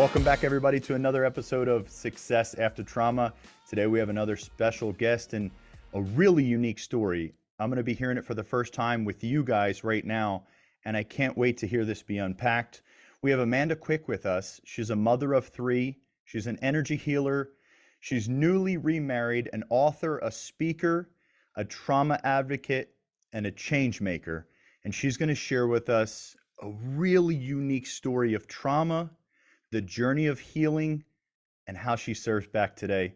Welcome back, everybody, to another episode of Success After Trauma. Today we have another special guest and a really unique story. I'm going to be hearing it for the first time with you guys right now, and I can't wait to hear this be unpacked. We have Amanda Quick with us. She's a mother of three. She's an energy healer. She's newly remarried, an author, a speaker, a trauma advocate, and a change maker. And she's going to share with us a really unique story of trauma, the journey of healing, and how she serves back today.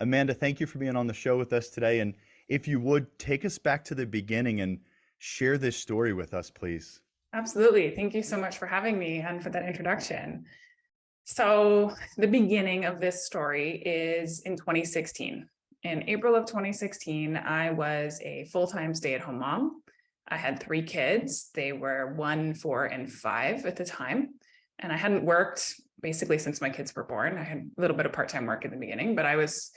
Amanda, thank you for being on the show with us today. And if you would, take us back to the beginning and share this story with us, please. Absolutely. Thank you so much for having me and for that introduction. So the beginning of this story is in 2016. In April of 2016, I was a full-time stay-at-home mom. I had three kids. They were 1, 4, and 5 at the time. And I hadn't worked basically since my kids were born. I had a little bit of part-time work in the beginning, but I was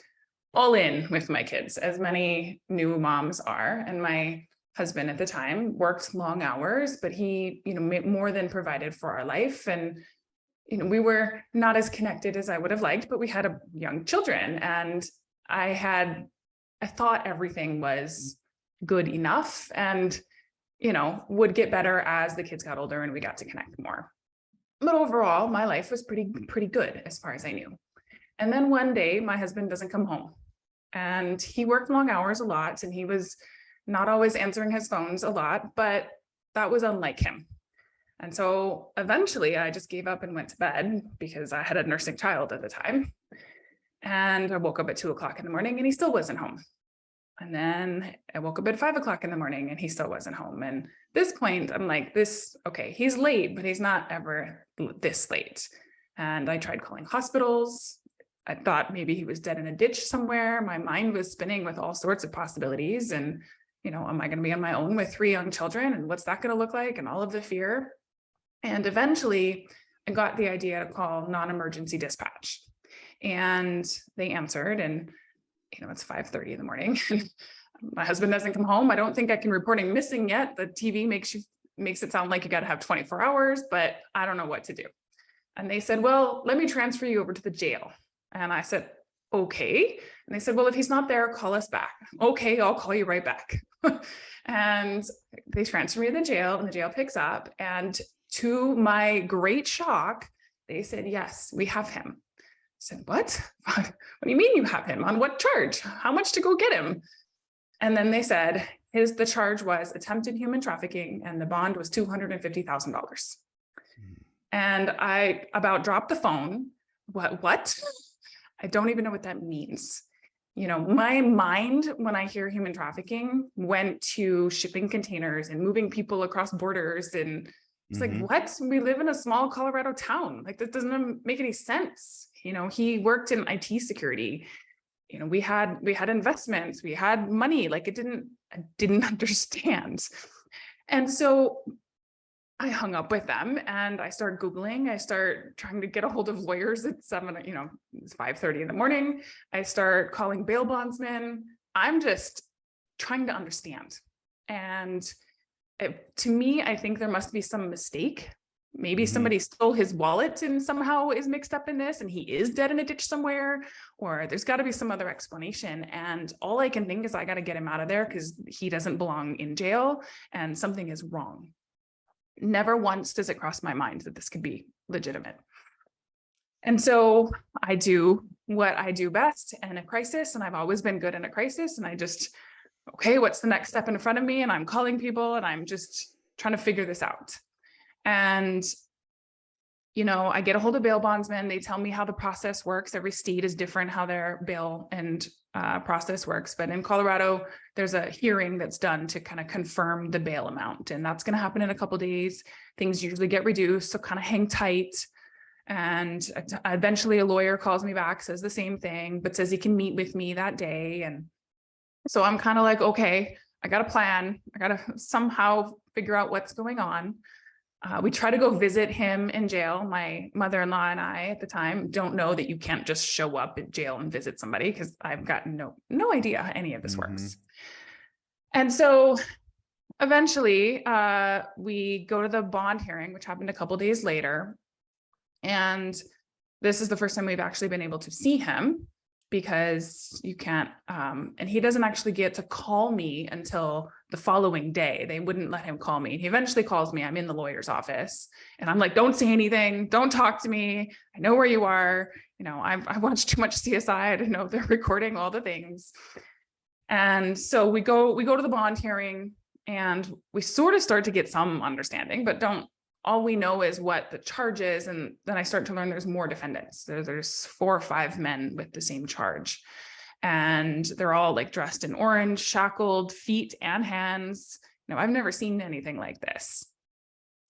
all in with my kids, as many new moms are. And my husband at the time worked long hours, but he, more than provided for our life. And, we were not as connected as I would have liked, but we had young children. And I thought everything was good enough and, would get better as the kids got older and we got to connect more. But overall, my life was pretty good as far as I knew. And then one day, my husband doesn't come home. And he worked long hours a lot, and he was not always answering his phones a lot, but that was unlike him. And so eventually, I just gave up and went to bed because I had a nursing child at the time. And I woke up at 2 o'clock in the morning, and he still wasn't home. And then I woke up at 5 o'clock in the morning, and he still wasn't home. And at this point, I'm like, okay, he's late, but he's not ever this late. And I tried calling hospitals. I thought maybe he was dead in a ditch somewhere. My mind was spinning with all sorts of possibilities. And, am I going to be on my own with 3 young children? And what's that going to look like? And all of the fear. And eventually I got the idea to call non-emergency dispatch. And they answered, and it's 5:30 in the morning. My husband doesn't come home. I don't think I can report him missing yet. The TV makes it sound like you got to have 24 hours, but I don't know what to do. And they said, well, let me transfer you over to the jail. And I said, okay. And they said, well, if he's not there, call us back. Okay, I'll call you right back. And they transfer me to the jail, and the jail picks up. And to my great shock, they said, yes, we have him. I said, what? What do you mean you have him? On what charge? How much to go get him? And then they said the charge was attempted human trafficking, and the bond was $250,000. And I about dropped the phone. What? I don't even know what that means. My mind, when I hear human trafficking, went to shipping containers and moving people across borders. And it's like, what? We live in a small Colorado town. Like, that doesn't make any sense. He worked in IT security. We had investments, we had money. Like, I didn't understand. And so I hung up with them and I started Googling. I start trying to get a hold of lawyers at 7, it's 5:30 in the morning. I start calling bail bondsmen. I'm just trying to understand. And to me, I think there must be some mistake. Maybe somebody stole his wallet and somehow is mixed up in this, and he is dead in a ditch somewhere, or there's got to be some other explanation. And all I can think is I got to get him out of there because he doesn't belong in jail and something is wrong. Never once does it cross my mind that this could be legitimate. And so I do what I do best in a crisis, and I've always been good in a crisis. And I just, okay, what's the next step in front of me? And I'm calling people and I'm just trying to figure this out. And, I get a hold of bail bondsmen. They tell me how the process works. Every state is different how their bail and process works. But in Colorado, there's a hearing that's done to kind of confirm the bail amount. And that's going to happen in a couple of days. Things usually get reduced. So kind of hang tight. And eventually a lawyer calls me back, says the same thing, but says he can meet with me that day. And so I'm kind of like, okay, I got a plan. I got to somehow figure out what's going on. We try to go visit him in jail. My mother-in-law and I at the time don't know that you can't just show up at jail and visit somebody, because I've got no idea how any of this works. And so eventually we go to the bond hearing, which happened a couple of days later. And This is the first time we've actually been able to see him, because you can't, and he doesn't actually get to call me until the following day. They wouldn't let him call me. He eventually calls me. I'm in the lawyer's office and I'm like, don't say anything. Don't talk to me. I know where you are. I've watched too much CSI to know they're recording all the things. And so we go to the bond hearing, and we sort of start to get some understanding, but all we know is what the charge is. And then I start to learn there's more defendants. There's 4 or 5 men with the same charge. And they're all like dressed in orange, shackled, feet and hands. I've never seen anything like this.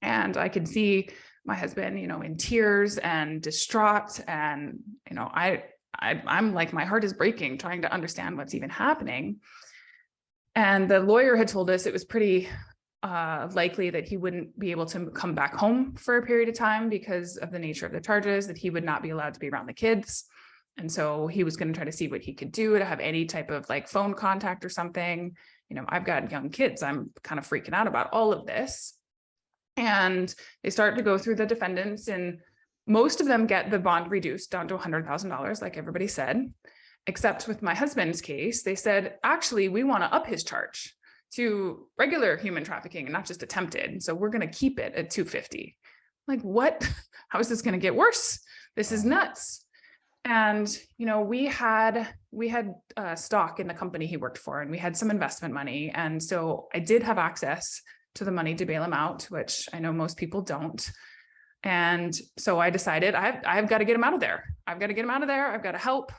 And I could see my husband, in tears and distraught. And, I'm like, my heart is breaking, trying to understand what's even happening. And the lawyer had told us it was pretty likely that he wouldn't be able to come back home for a period of time because of the nature of the charges, that he would not be allowed to be around the kids. And so he was going to try to see what he could do to have any type of like phone contact or something. I've got young kids. I'm kind of freaking out about all of this. And they start to go through the defendants, and most of them get the bond reduced down to $100,000, like everybody said, except with my husband's case, they said, actually, we want to up his charge to regular human trafficking and not just attempted. So we're going to keep it at 250. Like, what? How is this going to get worse? This is nuts. And, we had stock in the company he worked for, and we had some investment money. And so I did have access to the money to bail him out, which I know most people don't. And so I decided I've got to get him out of there. I've got to get him out of there. I've got to help.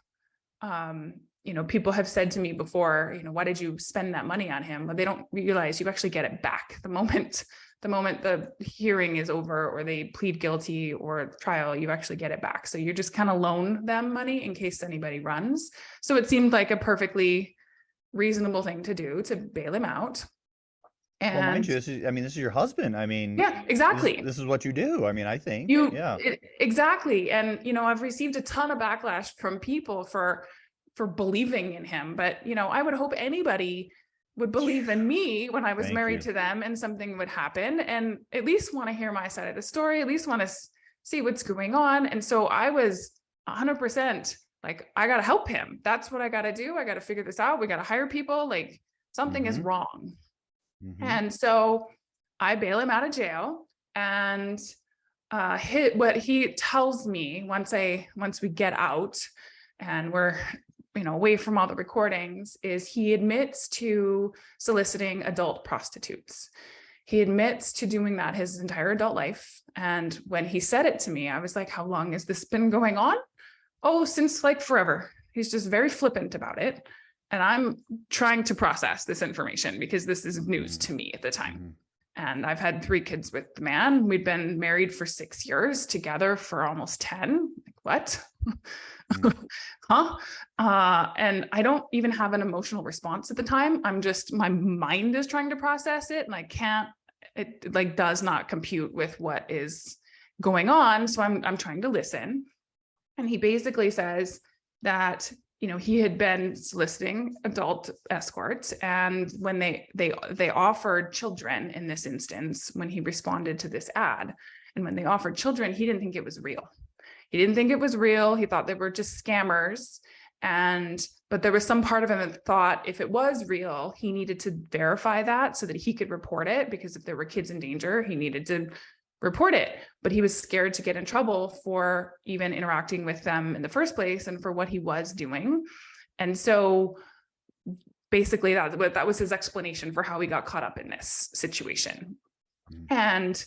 People have said to me before, why did you spend that money on him? But they don't realize you actually get it back the moment the hearing is over, or they plead guilty or trial, you actually get it back. So you just kind of loan them money in case anybody runs. So it seemed like a perfectly reasonable thing to do, to bail him out. And well, mind you, this is your husband. Yeah, exactly. This is what you do. I think. Exactly. And, I've received a ton of backlash from people for believing in him. But, I would hope anybody would believe in me when I was married to them and something would happen, and at least want to hear my side of the story, at least want to see what's going on. And so I was 100% like, I got to help him. That's what I got to do. I got to figure this out. We got to hire people. Like, something is wrong. And so I bail him out of jail, and what he tells me once we get out and we're away from all the recordings, is he admits to soliciting adult prostitutes. He admits to doing that his entire adult life. And when he said it to me, I was like, how long has this been going on? Oh, since like forever. He's just very flippant about it. And I'm trying to process this information because this is news to me at the time. And I've had 3 kids with the man. We'd been married for 6 years, together for almost 10. Like, what? Huh? And I don't even have an emotional response at the time. My mind is trying to process it, and I can't, it like does not compute with what is going on. So I'm trying to listen. And he basically says that, he had been soliciting adult escorts, and when they offered children in this instance, when he responded to this ad, and when they offered children, he didn't think it was real. He thought they were just scammers. But there was some part of him that thought if it was real, he needed to verify that so that he could report it, because if there were kids in danger, he needed to report it. But he was scared to get in trouble for even interacting with them in the first place and for what he was doing. And so basically that was his explanation for how he got caught up in this situation. And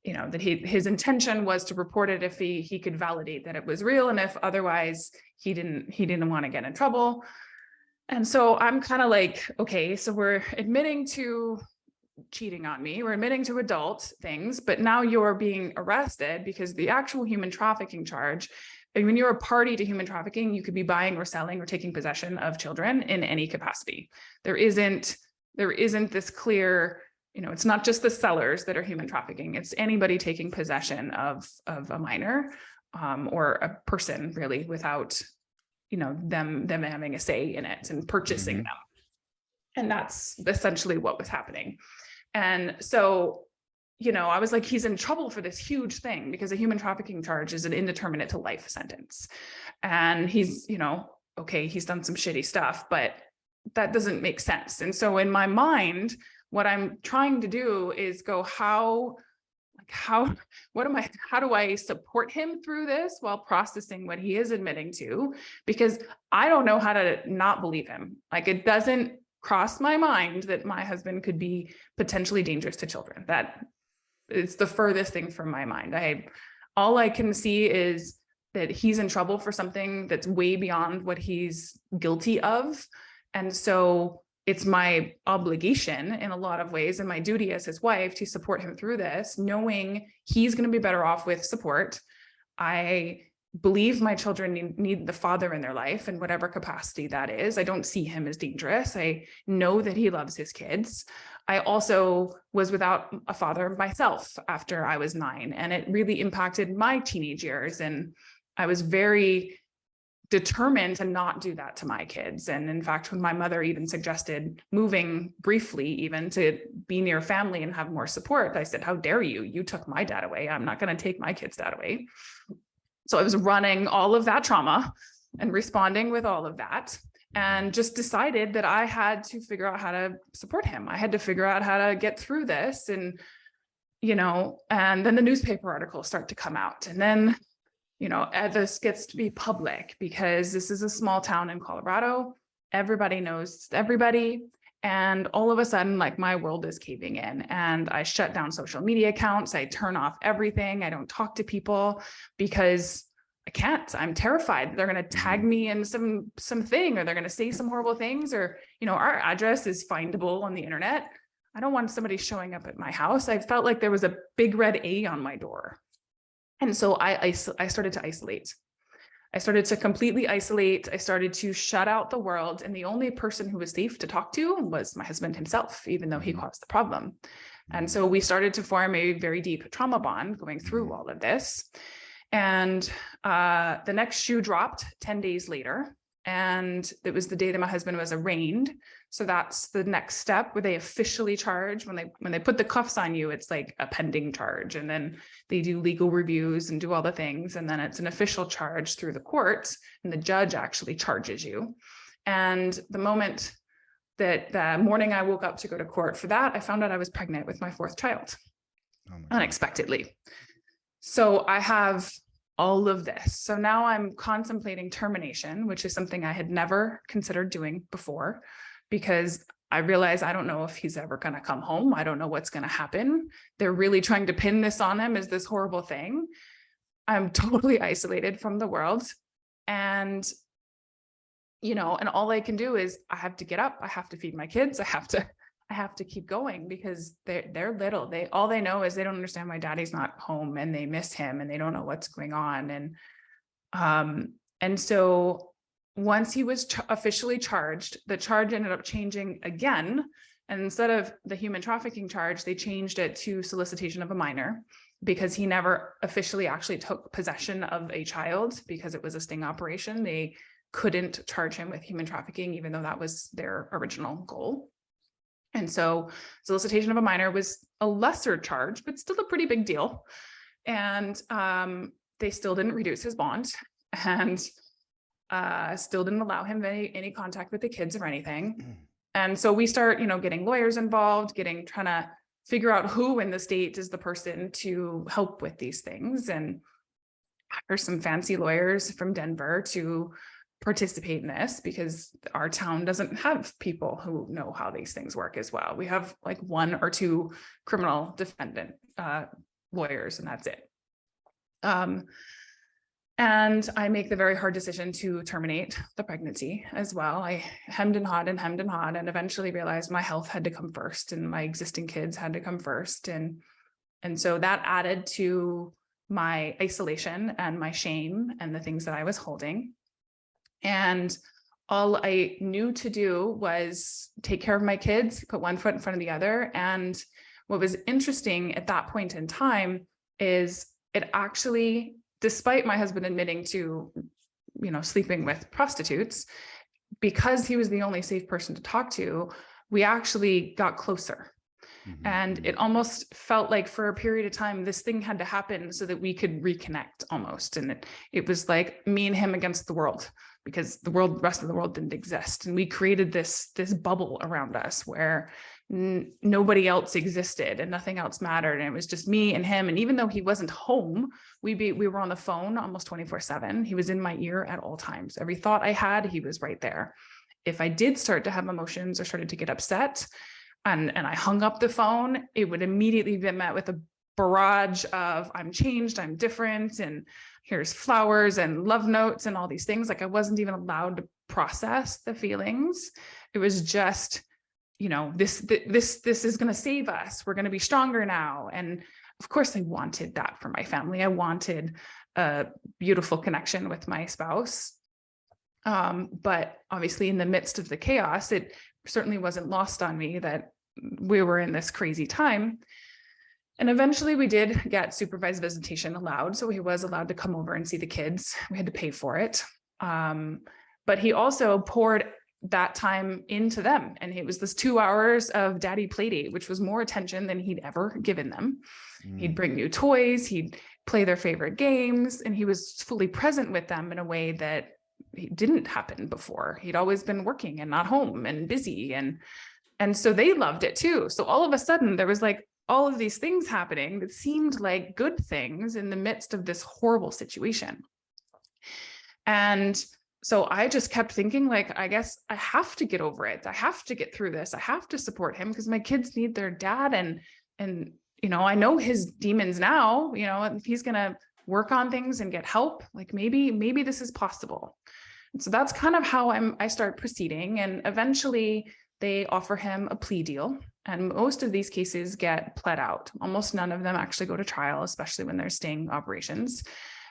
that his intention was to report it if he could validate that it was real, and if otherwise he didn't want to get in trouble. And so I'm kind of like, okay, so we're admitting to cheating on me, we're admitting to adult things, but now you're being arrested because the actual human trafficking charge, and when you're a party to human trafficking, you could be buying or selling or taking possession of children in any capacity. There isn't this clear, it's not just the sellers that are human trafficking, it's anybody taking possession of a minor or a person really without them having a say in it and purchasing them. And that's essentially what was happening. And so I was like, he's in trouble for this huge thing, because a human trafficking charge is an indeterminate to life sentence. And he's, okay, he's done some shitty stuff, but that doesn't make sense. And so in my mind, what I'm trying to do is go, how do I support him through this while processing what he is admitting to? Because I don't know how to not believe him. Like, it doesn't cross my mind that my husband could be potentially dangerous to children. That it's the furthest thing from my mind. All I can see is that he's in trouble for something that's way beyond what he's guilty of. And so it's my obligation in a lot of ways, and my duty as his wife, to support him through this, knowing he's going to be better off with support. I believe my children need the father in their life in whatever capacity that is. I don't see him as dangerous. I know that he loves his kids. I also was without a father myself after I was 9, and it really impacted my teenage years. And I was very determined to not do that to my kids. And in fact, when my mother even suggested moving briefly even to be near family and have more support, I said, how dare you? You took my dad away. I'm not going to take my kid's dad away. So I was running all of that trauma and responding with all of that, and just decided that I had to figure out how to support him. I had to figure out how to get through this. And, and then the newspaper articles start to come out. And then, this gets to be public, because this is a small town in Colorado. Everybody knows everybody. And all of a sudden, like, my world is caving in, and I shut down social media accounts. I turn off everything. I don't talk to people because I can't. I'm terrified they're going to tag me in something, or they're going to say some horrible things, or, our address is findable on the internet. I don't want somebody showing up at my house. I felt like there was a big red A on my door. And so I started to isolate. I started to completely isolate. I started to shut out the world. And the only person who was safe to talk to was my husband himself, even though he caused the problem. And so we started to form a very deep trauma bond going through all of this. And the next shoe dropped 10 days later. And it was the day that my husband was arraigned. So that's the next step, where they officially charge. When they put the cuffs on you, it's like a pending charge. And then they do legal reviews and do all the things. And then it's an official charge through the courts, and the judge actually charges you. And the moment that the morning I woke up to go to court for that, I found out I was pregnant with my 4th child, unexpectedly. So I have all of this. So now I'm contemplating termination, which is something I had never considered doing before, because I realize I don't know if he's ever going to come home. I don't know what's going to happen. They're really trying to pin this on him as this horrible thing. I'm totally isolated from the world. And, and all I can do is I have to get up. I have to feed my kids. I have to keep going, because they're little. All they know is they don't understand why daddy's not home, and they miss him, and they don't know what's going on. And so once he was officially charged, the charge ended up changing again. And instead of the human trafficking charge, they changed it to solicitation of a minor, because he never officially actually took possession of a child, because it was a sting operation. They couldn't charge him with human trafficking, even though that was their original goal. And so solicitation of a minor was a lesser charge, but still a pretty big deal. And they still didn't reduce his bond, and still didn't allow him any contact with the kids or anything. And so we start, getting lawyers involved, trying to figure out who in the state is the person to help with these things. And hire some fancy lawyers from Denver to participate in this, because our town doesn't have people who know how these things work as well. We have like 1 or 2 criminal defendant lawyers, and that's it. And I make the very hard decision to terminate the pregnancy as well. I hemmed and hawed, and eventually realized my health had to come first, and my existing kids had to come first. And so that added to my isolation and my shame and the things that I was holding. And all I knew to do was take care of my kids, put one foot in front of the other. And what was interesting at that point in time is it actually, despite my husband admitting to, sleeping with prostitutes, because he was the only safe person to talk to, we actually got closer. And it almost felt like for a period of time, this thing had to happen so that we could reconnect almost. And it was like me and him against the world, because the rest of the world didn't exist. And we created this bubble around us where nobody else existed and nothing else mattered. And it was just me and him. And even though he wasn't home, we were on the phone almost 24/7. He was in my ear at all times. Every thought I had, he was right there. If I did start to have emotions or started to get upset and I hung up the phone, it would immediately be met with a barrage of I'm changed, I'm different, and here's flowers and love notes and all these things. Like I wasn't even allowed to process the feelings. It was just, this is going to save us. We're going to be stronger now. And of course I wanted that for my family. I wanted a beautiful connection with my spouse. But obviously in the midst of the chaos, it certainly wasn't lost on me that we were in this crazy time. And eventually we did get supervised visitation allowed. So he was allowed to come over and see the kids. We had to pay for it. But he also poured that time into them. And it was this 2 hours of daddy play date, which was more attention than he'd ever given them. He'd bring new toys, he'd play their favorite games, and he was fully present with them in a way that didn't happen before. He'd always been working and not home and busy. And so they loved it too. So all of a sudden there was like all of these things happening that seemed like good things in the midst of this horrible situation. And so I just kept thinking, like, I guess I have to get over it. I have to get through this. I have to support him because my kids need their dad. And, I know his demons now, if he's going to work on things and get help, like maybe this is possible. And so that's kind of how I start proceeding. And eventually they offer him a plea deal. And most of these cases get pled out. Almost none of them actually go to trial, especially when they're sting operations.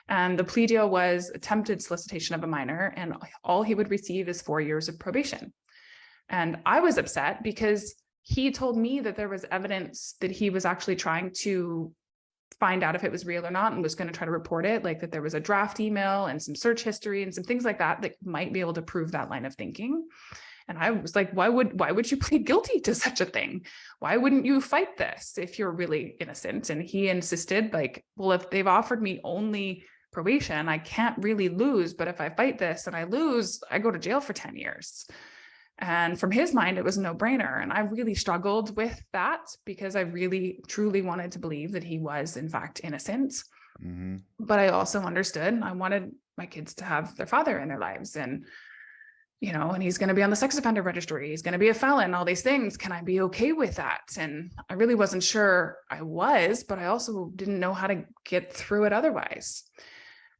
And the plea deal was attempted solicitation of a minor, and all he would receive is 4 years of probation. And I was upset because he told me that there was evidence that he was actually trying to find out if it was real or not and was going to try to report it, like that there was a draft email and some search history and some things like that that might be able to prove that line of thinking. And I was like, why would you plead guilty to such a thing? Why wouldn't you fight this if you're really innocent? And he insisted, like, well, if they've offered me only probation, I can't really lose. But if I fight this and I lose, I go to jail for 10 years. And from his mind, it was a no-brainer. And I really struggled with that because I really, truly wanted to believe that he was, in fact, innocent. But I also understood I wanted my kids to have their father in their lives. And, and he's going to be on the sex offender registry. He's going to be a felon, all these things. Can I be okay with that? And I really wasn't sure I was, but I also didn't know how to get through it otherwise.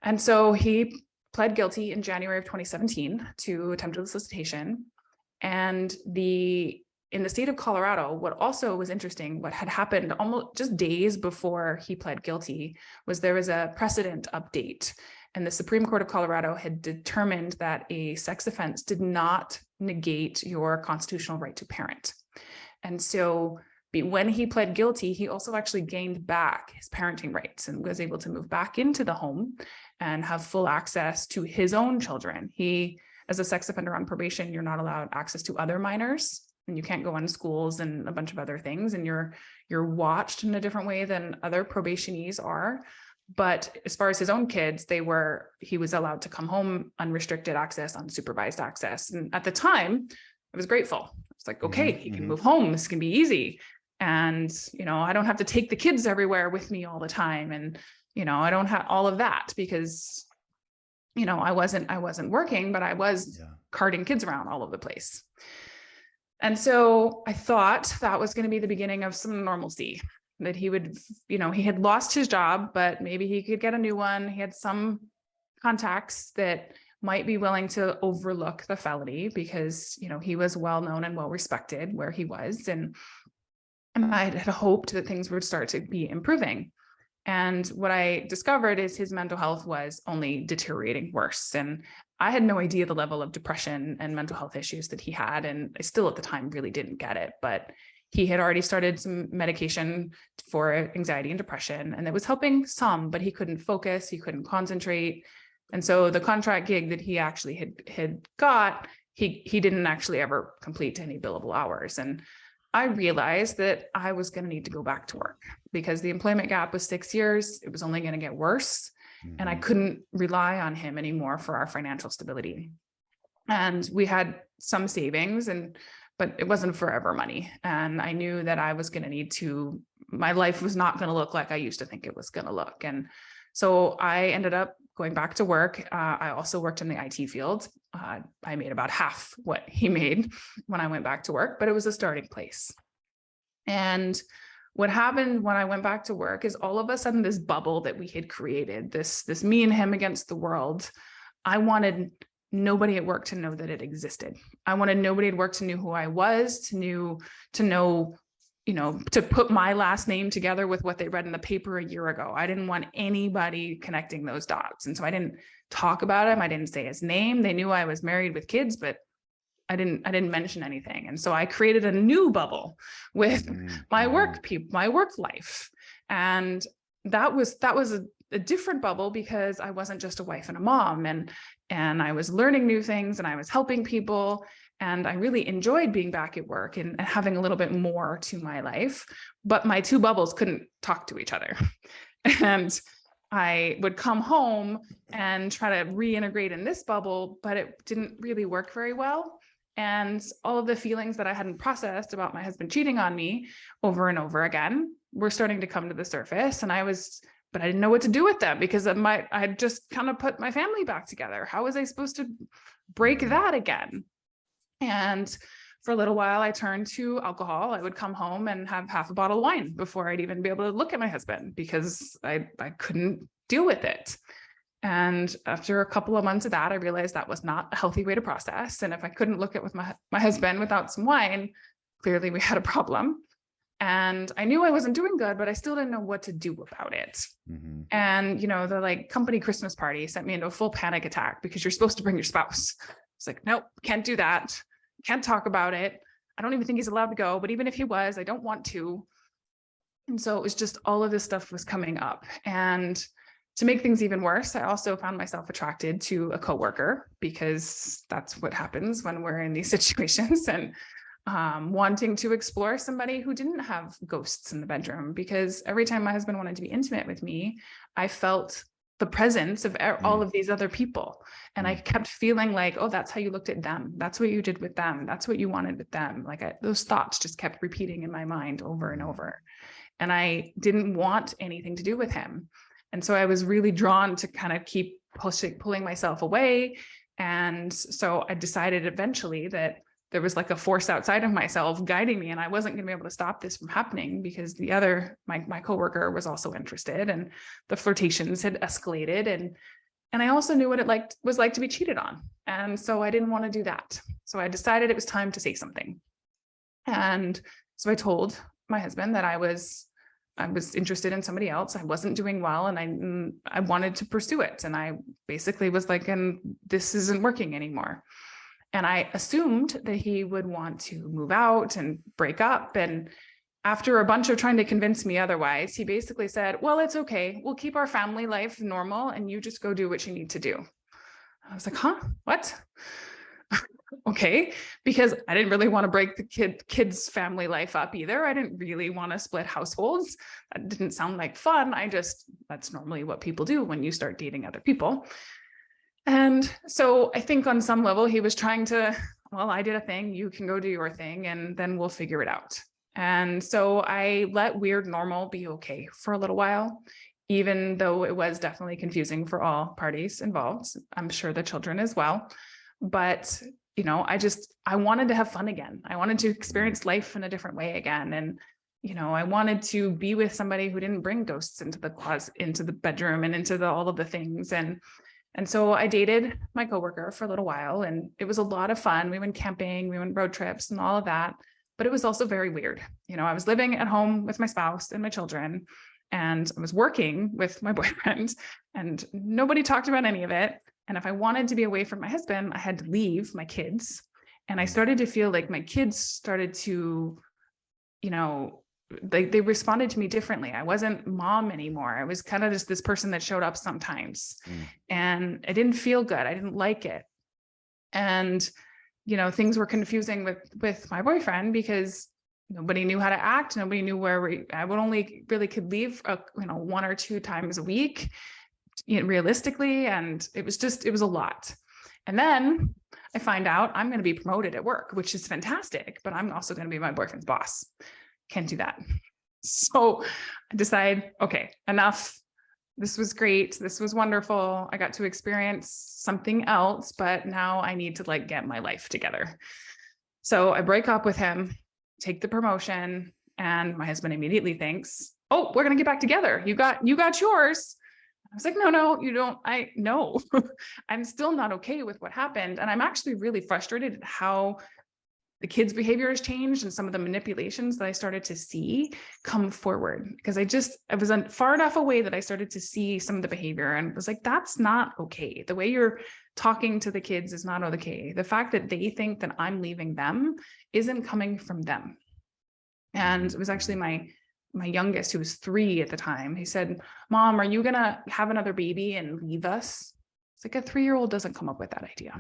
And so he pled guilty in January of 2017 to attempted solicitation. And in the state of Colorado, what also was interesting, what had happened almost just days before he pled guilty, was there was a precedent update. And the Supreme Court of Colorado had determined that a sex offense did not negate your constitutional right to parent. And so when he pled guilty, he also actually gained back his parenting rights and was able to move back into the home and have full access to his own children. As a sex offender on probation, you're not allowed access to other minors, and you can't go on schools and a bunch of other things. And you're watched in a different way than other probationees are. But as far as his own kids, he was allowed to come home, unrestricted access, unsupervised access. And at the time, I was grateful. It's like, okay, he can move home. This can be easy. And, I don't have to take the kids everywhere with me all the time. And, I don't have all of that because, I wasn't working, but I was carting kids around all over the place. And so I thought that was going to be the beginning of some normalcy, that he would, he had lost his job, but maybe he could get a new one. He had some contacts that might be willing to overlook the felony because, he was well known and well respected where he was. And I had hoped that things would start to be improving. And what I discovered is his mental health was only deteriorating worse. And I had no idea the level of depression and mental health issues that he had. And I still at the time really didn't get it, but he had already started some medication for anxiety and depression, and it was helping some, but he couldn't focus, he couldn't concentrate. And so the contract gig that he actually had got, he didn't actually ever complete any billable hours. And I realized that I was going to need to go back to work because the employment gap was 6 years. It was only going to get worse. And I couldn't rely on him anymore for our financial stability. And we had some savings, but it wasn't forever money. And I knew that I was going to need to, my life was not going to look like I used to think it was going to look. And so I ended up going back to work. I also worked in the IT field. I made about half what he made when I went back to work, but it was a starting place. And what happened when I went back to work is all of a sudden this bubble that we had created, this me and him against the world, I wanted nobody at work to know that it existed. I wanted nobody at work to know who I was, to know, to put my last name together with what they read in the paper a year ago. I didn't want anybody connecting those dots. And so I didn't talk about him. I didn't say his name. They knew I was married with kids, but I didn't mention anything. And so I created a new bubble with my work people, my work life. And that was a different bubble because I wasn't just a wife and a mom, and I was learning new things and I was helping people. And I really enjoyed being back at work and having a little bit more to my life, but my two bubbles couldn't talk to each other. And I would come home and try to reintegrate in this bubble, but it didn't really work very well. And all of the feelings that I hadn't processed about my husband cheating on me over and over again were starting to come to the surface. And but I didn't know what to do with them because I had just kind of put my family back together. How was I supposed to break that again? And for a little while, I turned to alcohol. I would come home and have half a bottle of wine before I'd even be able to look at my husband because I couldn't deal with it. And after a couple of months of that, I realized that was not a healthy way to process. And if I couldn't look at with my husband without some wine, clearly we had a problem. And I knew I wasn't doing good, but I still didn't know what to do about it. And, the company Christmas party sent me into a full panic attack because you're supposed to bring your spouse. It's like, nope, can't do that. Can't talk about it. I don't even think he's allowed to go. But even if he was, I don't want to. And so it was just all of this stuff was coming up. And to make things even worse, I also found myself attracted to a coworker because that's what happens when we're in these situations, and wanting to explore somebody who didn't have ghosts in the bedroom, because every time my husband wanted to be intimate with me, I felt the presence of all of these other people. And I kept feeling like, oh, that's how you looked at them. That's what you did with them. That's what you wanted with them. Those thoughts just kept repeating in my mind over and over. And I didn't want anything to do with him. And so I was really drawn to kind of keep pulling myself away. And so I decided eventually that there was like a force outside of myself guiding me, and I wasn't going to be able to stop this from happening because my coworker was also interested, and the flirtations had escalated, and I also knew what it was like to be cheated on. And so I didn't want to do that. So I decided it was time to say something. And so I told my husband that I was interested in somebody else. I wasn't doing well, and I wanted to pursue it. And I basically was like, and this isn't working anymore. And I assumed that he would want to move out and break up. And after a bunch of trying to convince me otherwise, he basically said, well, it's okay. We'll keep our family life normal and you just go do what you need to do. I was like, huh? What? Okay. Because I didn't really want to break the kid's family life up either. I didn't really want to split households. That didn't sound like fun. That's normally what people do when you start dating other people. And so I think on some level, he was trying to, well, I did a thing, you can go do your thing, and then we'll figure it out. And so I let weird normal be okay for a little while, even though it was definitely confusing for all parties involved. I'm sure the children as well. But, I wanted to have fun again. I wanted to experience life in a different way again. And, I wanted to be with somebody who didn't bring ghosts into the closet, into the bedroom, and into all of the things. And so I dated my coworker for a little while, and it was a lot of fun. We went camping, we went road trips and all of that, but it was also very weird. I was living at home with my spouse and my children, and I was working with my boyfriend, and nobody talked about any of it. And if I wanted to be away from my husband, I had to leave my kids. And I started to feel like my kids started to, they responded to me differently. I wasn't mom anymore. I was kind of just this person that showed up sometimes, and I didn't feel good. I didn't like it. And, things were confusing with my boyfriend because Nobody knew how to act. Nobody knew I would only really could leave, 1 or 2 times a week, realistically. And it was a lot. And then I find out I'm going to be promoted at work, which is fantastic, but I'm also going to be my boyfriend's boss. Can't do that. So I decide, okay, enough. This was great. This was wonderful. I got to experience something else, but now I need to get my life together. So I break up with him, take the promotion, and my husband immediately thinks, oh, we're going to get back together. You got yours. I was like, no, you don't. No, I'm still not okay with what happened. And I'm actually really frustrated at how the kids' behavior has changed and some of the manipulations that I started to see come forward, because I was far enough away that I started to see some of the behavior and was like, that's not okay. The way you're talking to the kids is not okay. The fact that they think that I'm leaving them isn't coming from them. And it was actually my youngest, who was 3 at the time. He said, Mom, are you going to have another baby and leave us? It's like, a 3-year-old doesn't come up with that idea.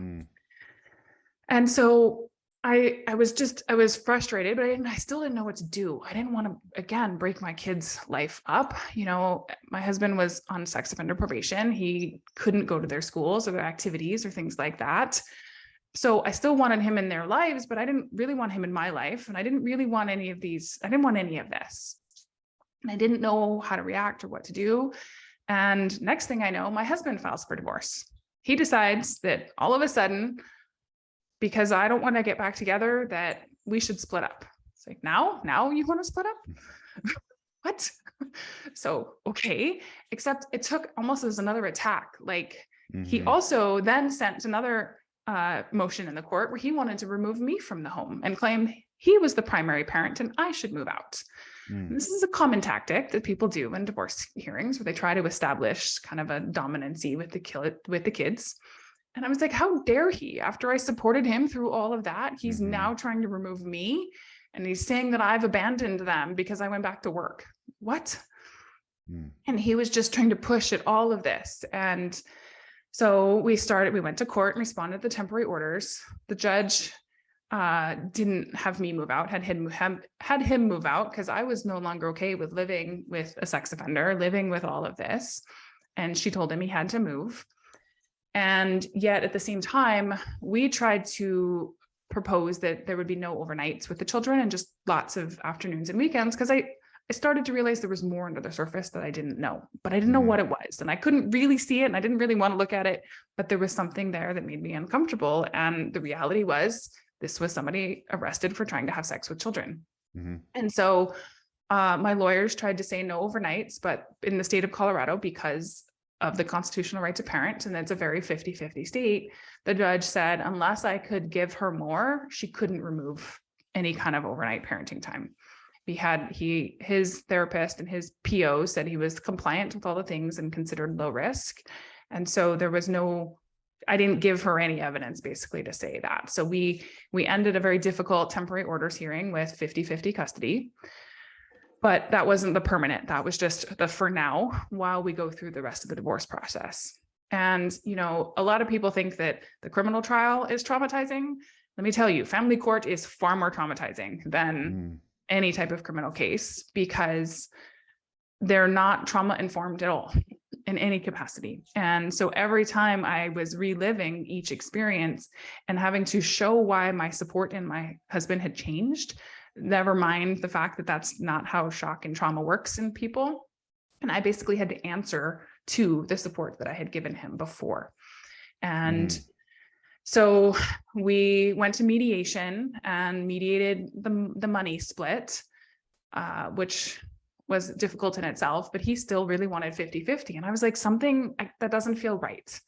And so I was frustrated, but I still didn't know what to do. I didn't want to, again, break my kid's life up. My husband was on sex offender probation. He couldn't go to their schools or their activities or things like that. So I still wanted him in their lives, but I didn't really want him in my life. And I didn't really want any of these. I didn't want any of this. And I didn't know how to react or what to do. And next thing I know, my husband files for divorce. He decides that all of a sudden, because I don't want to get back together, that we should split up. It's like, now you want to split up? What? So, okay. Except it took almost as another attack. He also then sent another motion in the court where he wanted to remove me from the home and claim he was the primary parent and I should move out. This is a common tactic that people do in divorce hearings, where they try to establish kind of a dominancy with the kids. And I was like, how dare he? After I supported him through all of that, he's now trying to remove me. And he's saying that I've abandoned them because I went back to work. What? And he was just trying to push at all of this. And so we went to court and responded to the temporary orders. The judge didn't have me move out, had him move out, because I was no longer okay with living with a sex offender, living with all of this. And she told him he had to move. And yet at the same time, we tried to propose that there would be no overnights with the children and just lots of afternoons and weekends, because I started to realize there was more under the surface that I didn't know, but I didn't know what it was. And I couldn't really see it, and I didn't really want to look at it, but there was something there that made me uncomfortable. And the reality was, this was somebody arrested for trying to have sex with children. And so my lawyers tried to say no overnights, but in the state of Colorado, because of the constitutional right to parent, and it's a very 50-50 state, the judge said, unless I could give her more, she couldn't remove any kind of overnight parenting time. His therapist and his PO said he was compliant with all the things and considered low risk. And so I didn't give her any evidence basically to say that. So we ended a very difficult temporary orders hearing with 50-50 custody. But that wasn't the permanent. That was just the for now, while we go through the rest of the divorce process. And, a lot of people think that the criminal trial is traumatizing. Let me tell you, family court is far more traumatizing than any type of criminal case, because they're not trauma informed at all in any capacity. And so every time I was reliving each experience and having to show why my support in my husband had changed, never mind the fact that that's not how shock and trauma works in people. And I basically had to answer to the support that I had given him before. And so we went to mediation and mediated the money split, which was difficult in itself, but he still really wanted 50-50. And I was like, something that doesn't feel right.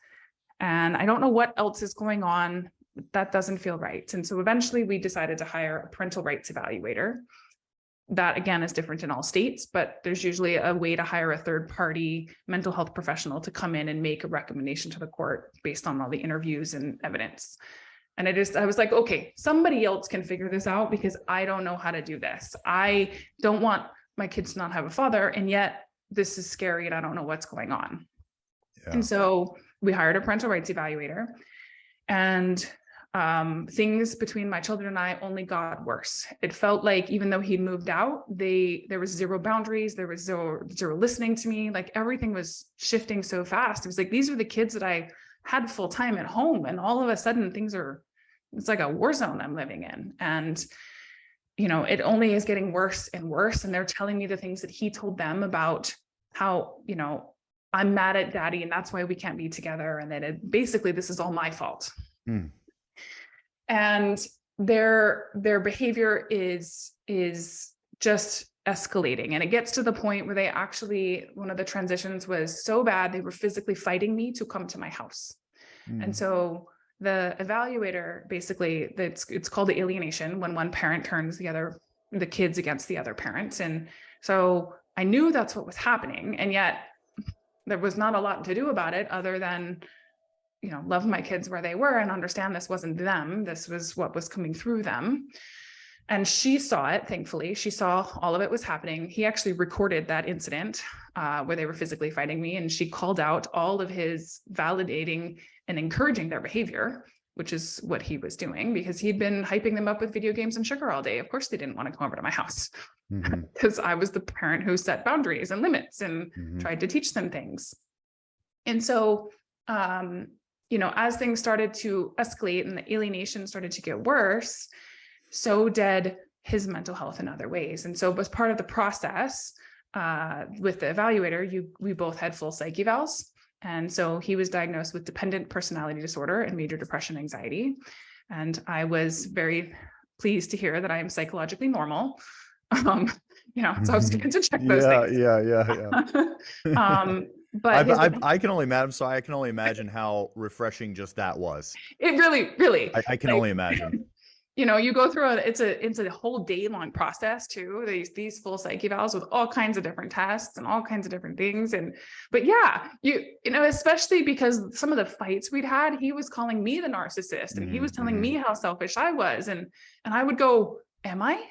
And I don't know what else is going on. That doesn't feel right. And so eventually we decided to hire a parental rights evaluator. That, again, is different in all states, but there's usually a way to hire a third party mental health professional to come in and make a recommendation to the court based on all the interviews and evidence. And I was like, okay, somebody else can figure this out, because I don't know how to do this. I don't want my kids to not have a father, and yet this is scary and I don't know what's going on. Yeah. And so we hired a parental rights evaluator, and things between my children and I only got worse. It felt like even though he'd moved out, there was zero boundaries, there was zero listening to me. Like everything was shifting so fast. It was like, these are the kids that I had full time at home, and all of a sudden it's like a war zone I'm living in. And it only is getting worse and worse. And they're telling me the things that he told them about how, I'm mad at daddy and that's why we can't be together. And that basically this is all my fault. Mm. And their behavior is just escalating. And it gets to the point where one of the transitions was so bad, they were physically fighting me to come to my house. Mm. And so the evaluator, basically, it's called the alienation, when one parent turns the kids against the other parent. And so I knew that's what was happening. And yet there was not a lot to do about it other than, love my kids where they were and understand this wasn't them. This was what was coming through them. And she saw it, thankfully. She saw all of it was happening. He actually recorded that incident where they were physically fighting me. And she called out all of his validating and encouraging their behavior, which is what he was doing, because he'd been hyping them up with video games and sugar all day. Of course, they didn't want to come over to my house because I was the parent who set boundaries and limits and tried to teach them things. And so, as things started to escalate and the alienation started to get worse, so did his mental health in other ways. And so as part of the process with the evaluator, we both had full psych evals. And so he was diagnosed with dependent personality disorder and major depression, anxiety. And I was very pleased to hear that I am psychologically normal. So I was going to check those things. Yeah. But I can only imagine. So I can only imagine how refreshing just that was. It really. I can only imagine. You go through it's a whole day long process too. These full psych evals with all kinds of different tests and all kinds of different things. But yeah, especially because some of the fights we'd had, he was calling me the narcissist and he was telling me how selfish I was. And I would go, am I?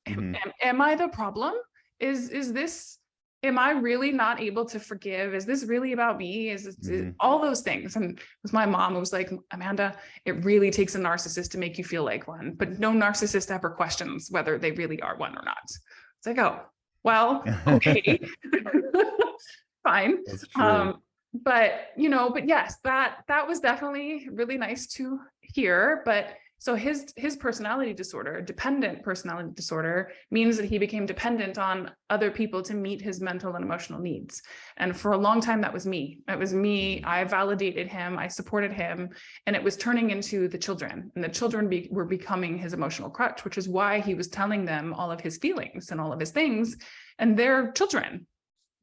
Am I the problem? Is this, am I really not able to forgive? Is this really about me? Is all those things? And with my mom, it was like, Amanda, it really takes a narcissist to make you feel like one, but no narcissist ever questions whether they really are one or not. It's like, oh, well, okay, fine. That's true. But yes, that was definitely really nice to hear. But so his personality disorder, dependent personality disorder, means that he became dependent on other people to meet his mental and emotional needs. And for a long time, that was me. It was me. I validated him. I supported him. And it was turning into the children. And the children were becoming his emotional crutch, which is why he was telling them all of his feelings and all of his things. And they're children.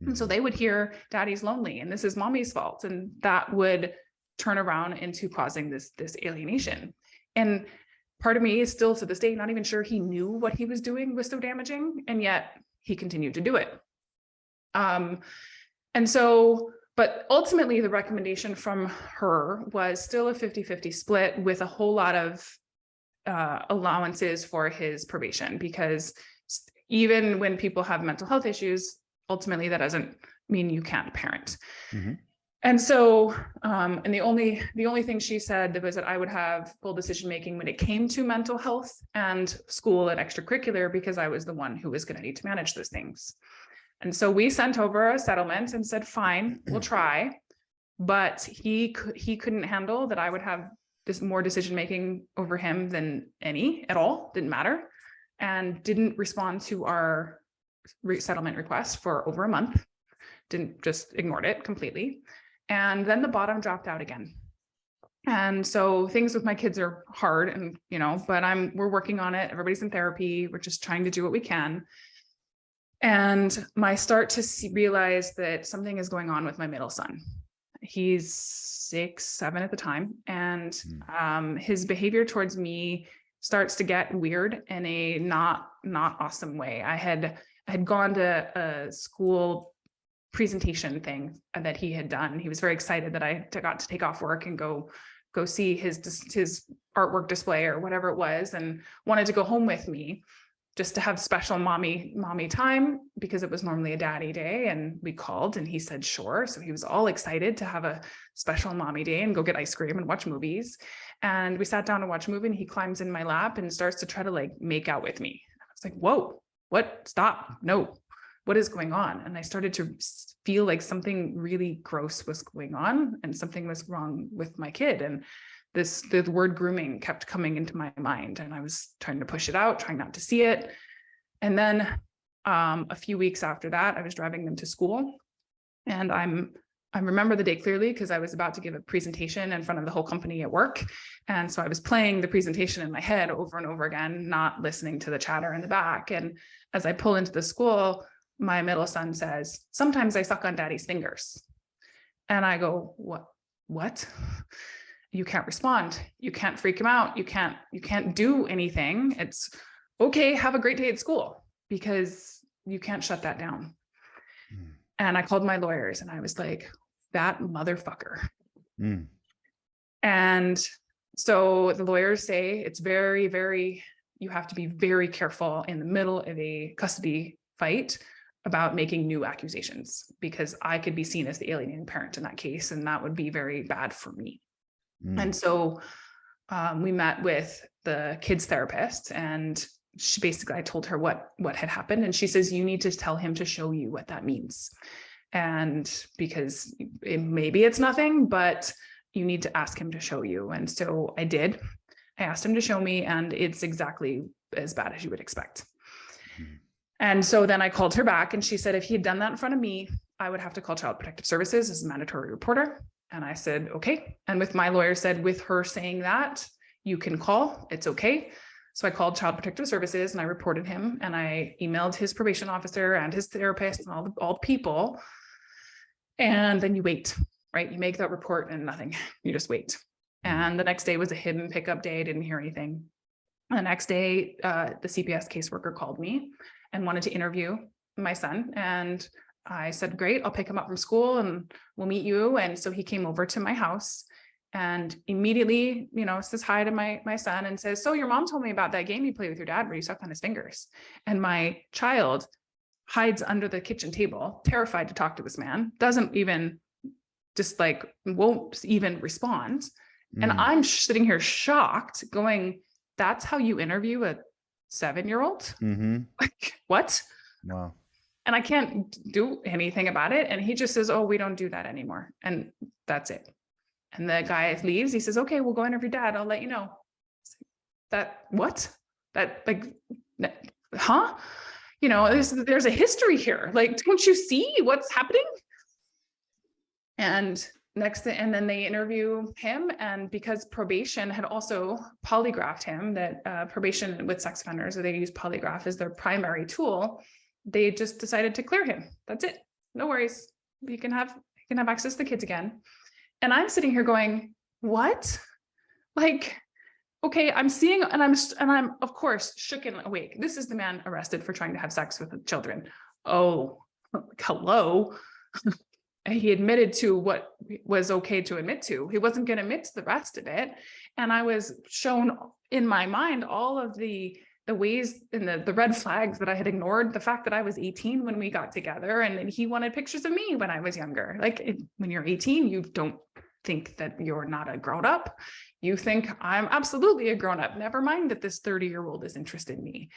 And so they would hear, daddy's lonely and this is mommy's fault. And that would turn around into causing this alienation. And part of me is still to this day not even sure he knew what he was doing was so damaging, and yet he continued to do it. And so, but ultimately the recommendation from her was still a 50-50 split with a whole lot of allowances for his probation, because even when people have mental health issues, ultimately that doesn't mean you can't parent. And so, and the only thing she said was that I would have full decision-making when it came to mental health and school and extracurricular, because I was the one who was going to need to manage those things. And so we sent over a settlement and said, fine, we'll try. But he couldn't handle that I would have more decision-making over him than any at all, didn't matter, and didn't respond to our settlement request for over a month, just ignored it completely. And then the bottom dropped out again. And so things with my kids are hard, and, but we're working on it. Everybody's in therapy. We're just trying to do what we can. And I start to realize that something is going on with my middle son. He's 6, 7 at the time. And his behavior towards me starts to get weird in a not awesome way. I had gone to a school presentation thing that he had done. He was very excited that I got to take off work and go see his artwork display or whatever it was, and wanted to go home with me. just to have special mommy time, because it was normally a daddy day. And we called and he said, sure. So he was all excited to have a special mommy day and go get ice cream and watch movies. And we sat down to watch a movie, and he climbs in my lap and starts to try to like make out with me. I was like, whoa, what? Stop. No, what is going on? And I started to feel like something really gross was going on and something was wrong with my kid. And the word grooming kept coming into my mind, and I was trying to push it out, trying not to see it. And then a few weeks after that, I was driving them to school, and I remember the day clearly because I was about to give a presentation in front of the whole company at work. And so I was playing the presentation in my head over and over again, not listening to the chatter in the back. And as I pull into the school, my middle son says, sometimes I suck on daddy's fingers. And I go, what? You can't respond. You can't freak him out. You can't do anything. It's okay. Have a great day at school, because you can't shut that down. And I called my lawyers and I was like, that motherfucker. And so the lawyers say it's very, very, you have to be very careful in the middle of a custody fight about making new accusations, because I could be seen as the alienating parent in that case, and that would be very bad for me. And so we met with the kids therapist, and she basically, I told her what had happened. And she says, you need to tell him to show you what that means. And because maybe it's nothing, but you need to ask him to show you. And so I did. I asked him to show me, and it's exactly as bad as you would expect. And so then I called her back, and she said, if he had done that in front of me, I would have to call Child Protective Services as a mandatory reporter. And I said, okay. And with my lawyer said, with her saying that, you can call, it's okay. So I called Child Protective Services and I reported him, and I emailed his probation officer and his therapist and all the people. And then you wait, right? You make that report and nothing, you just wait. And the next day was a hidden pickup day. I didn't hear anything. The next day, the CPS caseworker called me and wanted to interview my son. And I said, great, I'll pick him up from school and we'll meet you. And so he came over to my house and immediately, says hi to my son and says, so your mom told me about that game you played with your dad where you sucked on his fingers. And my child hides under the kitchen table, terrified to talk to this man, doesn't even won't even respond. And I'm sitting here shocked going, that's how you interview a 7-year-old? Like, what? Wow. And I can't do anything about it. And he just says, oh, we don't do that anymore. And that's it. And the guy leaves. He says, okay, we'll go interview dad. I'll let you know. What? Huh? There's a history here. Like, don't you see what's happening? And then they interview him. And because probation had also polygraphed him, that probation with sex offenders, they use polygraph as their primary tool, they just decided to clear him. That's it. No worries. You can have access to the kids again. And I'm sitting here going, what? Like, okay, I'm seeing, and I'm of course shook and awake. This is the man arrested for trying to have sex with children. Oh, hello. He admitted to what was okay to admit to. He wasn't going to admit to the rest of it. And I was shown in my mind all of the ways and the red flags that I had ignored, the fact that I was 18 when we got together, and then he wanted pictures of me when I was younger. Like, when you're 18, you don't think that you're not a grown up. You think I'm absolutely a grown up. Never mind that this 30-year-old is interested in me.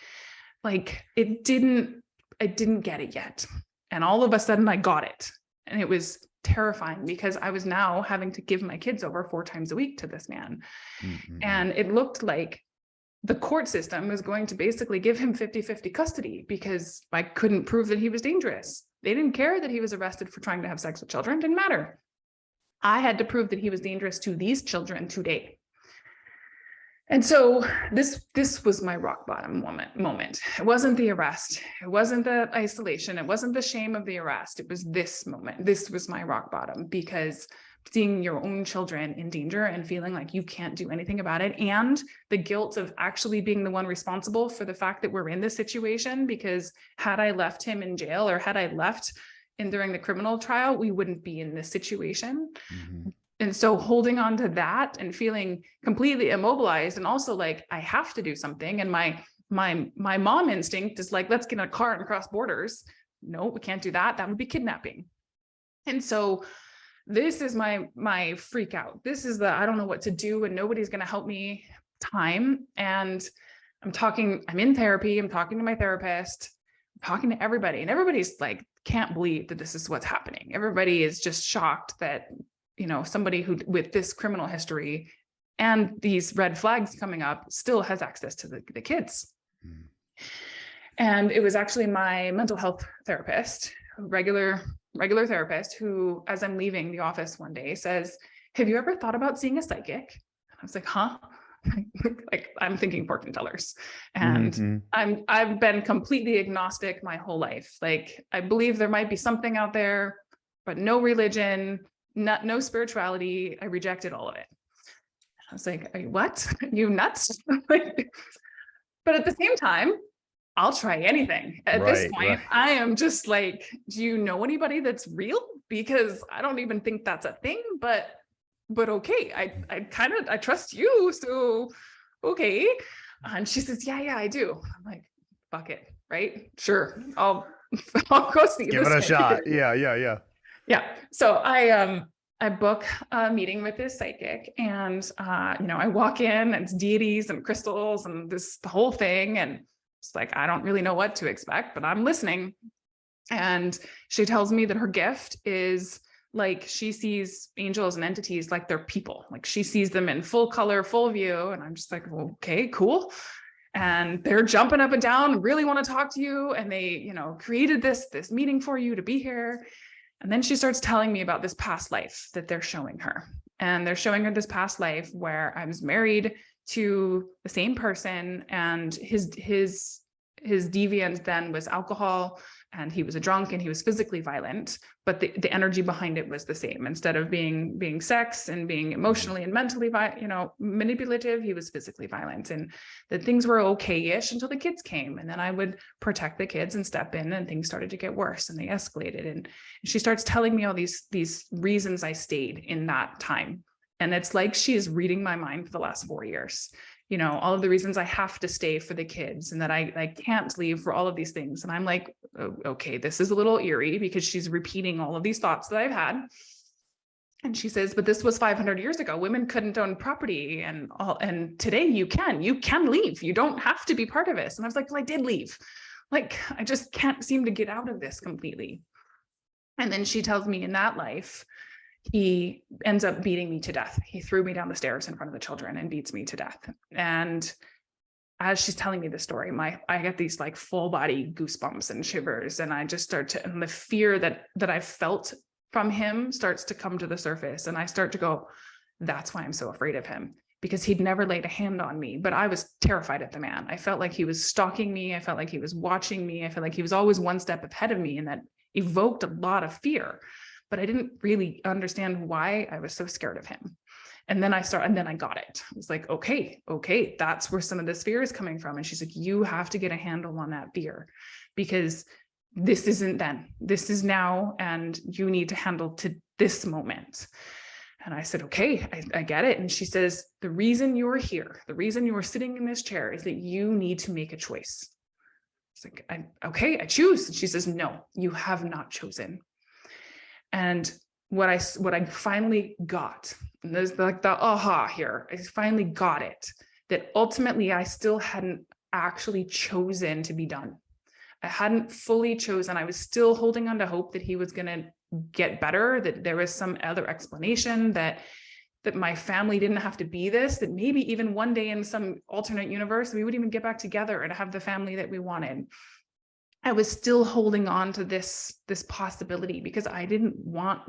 Like, I didn't get it yet. And all of a sudden I got it. And it was terrifying because I was now having to give my kids over 4 times a week to this man. And it looked like the court system was going to basically give him 50-50 custody because I couldn't prove that he was dangerous. They didn't care that he was arrested for trying to have sex with children. Didn't matter. I had to prove that he was dangerous to these children today. And so this was my rock bottom moment. It wasn't the arrest. It wasn't the isolation. It wasn't the shame of the arrest. It was this moment. This was my rock bottom, because seeing your own children in danger and feeling like you can't do anything about it, and the guilt of actually being the one responsible for the fact that we're in this situation, because had I left him in jail, or had I left during the criminal trial, we wouldn't be in this situation. And so holding on to that and feeling completely immobilized, and also like, I have to do something. And my my mom instinct is like, let's get in a car and cross borders. No, we can't do that. That would be kidnapping. And so this is my freak out. This is the, I don't know what to do and nobody's going to help me time. And I'm in therapy. I'm talking to my therapist, I'm talking to everybody, and everybody's like, can't believe that this is what's happening. Everybody is just shocked that, somebody who with this criminal history and these red flags coming up still has access to the kids. Mm. And it was actually my mental health therapist, regular therapist, who, as I'm leaving the office one day, says, have you ever thought about seeing a psychic? I was like, huh? Like, I'm thinking fortune tellers. And I've been completely agnostic my whole life. Like, I believe there might be something out there, but no religion, no spirituality. I rejected all of it. I was like, are you what? Are you nuts? But at the same time, I'll try anything. At this point, I am just like, do you know anybody that's real? Because I don't even think that's a thing, but okay, I trust you. So, okay. And she says, yeah, I do. I'm like, fuck it. Right. Sure. I'll go see Give it a shot. Yeah. So I book a meeting with this psychic, and I walk in, and it's deities and crystals and the whole thing. And it's like, I don't really know what to expect, but I'm listening. And she tells me that her gift is like, she sees angels and entities like they're people. Like, she sees them in full color, full view. And I'm just like, well, okay, cool. And they're jumping up and down, really want to talk to you. And they, created this meeting for you to be here. And then she starts telling me about this past life that they're showing her. And they're showing her this past life where I was married to the same person, and his deviant then was alcohol, and he was a drunk, and he was physically violent, but the energy behind it was the same. Instead of being sex and being emotionally and mentally manipulative, he was physically violent. And that things were okay-ish until the kids came, and then I would protect the kids and step in, and things started to get worse, and they escalated. And she starts telling me all these reasons I stayed in that time. And it's like she's reading my mind for the last 4 years. All of the reasons I have to stay for the kids, and that I can't leave for all of these things. And I'm like, oh, okay, this is a little eerie, because she's repeating all of these thoughts that I've had. And she says, but this was 500 years ago. Women couldn't own property, and today you can leave. You don't have to be part of this. And I was like, well, I did leave. Like, I just can't seem to get out of this completely. And then she tells me in that life, he ends up beating me to death. He threw me down the stairs in front of the children and beats me to death. And as she's telling me the story, I get these like full body goosebumps and shivers. And I just and the fear that I felt from him starts to come to the surface. And I start to go, that's why I'm so afraid of him, because he'd never laid a hand on me, but I was terrified of the man. I felt like he was stalking me. I felt like he was watching me. I felt like he was always one step ahead of me, and that evoked a lot of fear. But I didn't really understand why I was so scared of him. And then I got it. I was like, okay, that's where some of this fear is coming from. And she's like, you have to get a handle on that fear, because this isn't then, this is now, and you need to handle to this moment. And I said, okay, I get it. And she says, the reason you are here, the reason you are sitting in this chair, is that you need to make a choice. It's like, I choose. And she says, no, you have not chosen. And what I finally got, and there's like the aha here, I finally got it, that ultimately I still hadn't actually chosen to be done. I hadn't fully chosen. I was still holding on to hope that he was going to get better, that there was some other explanation, that my family didn't have to be this, that maybe even one day in some alternate universe, we would even get back together and have the family that we wanted. I was still holding on to this possibility, because I didn't want